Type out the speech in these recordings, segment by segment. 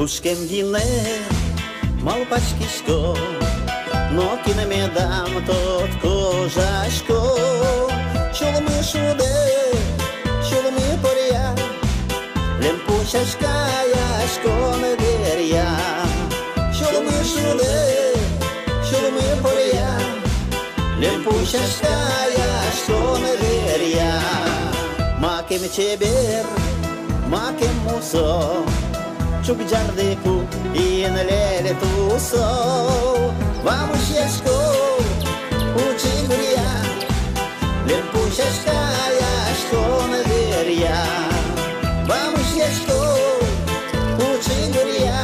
Лужкем гине, малпачкишко, но кинеме дам тот кожашко. Чулми шуде, чулми поря, лемпушашка яшко медеря. Чулми шуде, чулми поря, лемпушашка яшко медеря. Макем чебер, макем мусо, чук джардеку и налеле тусо. Vamos яшко, учи гурья, лемпушашка яшко медеря. Vamos яшко, учи гурья,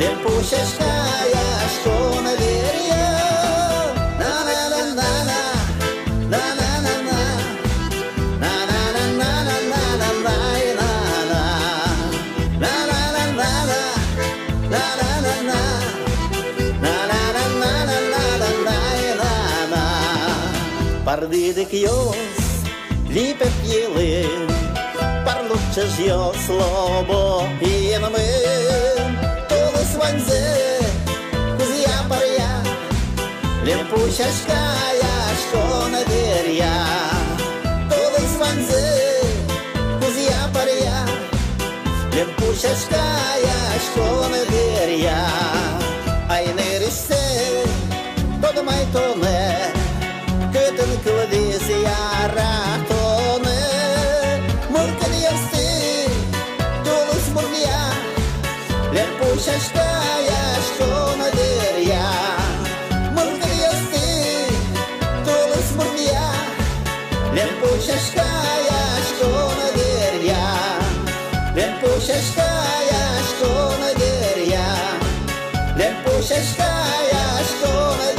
лемпушашка яшко медеря. Pardide que os lipe piele, parlucha jo slobo i ename. Todos vanze, kuzia paria, lempushashka yashko naderia. Todos vanze, kuzia paria, lempushashka yashko naderia. Ai nerise, todo mai tone. Cât-n clădise iar ratone, mărcă-n este, tu-l smurnia, le-n pușașca iașco năderia. Mărcă-n este, tu-l smurnia, le-n pușașca iașco năderia. Le-n pușașca iașco năderia, le-n pușașca iașco năderia.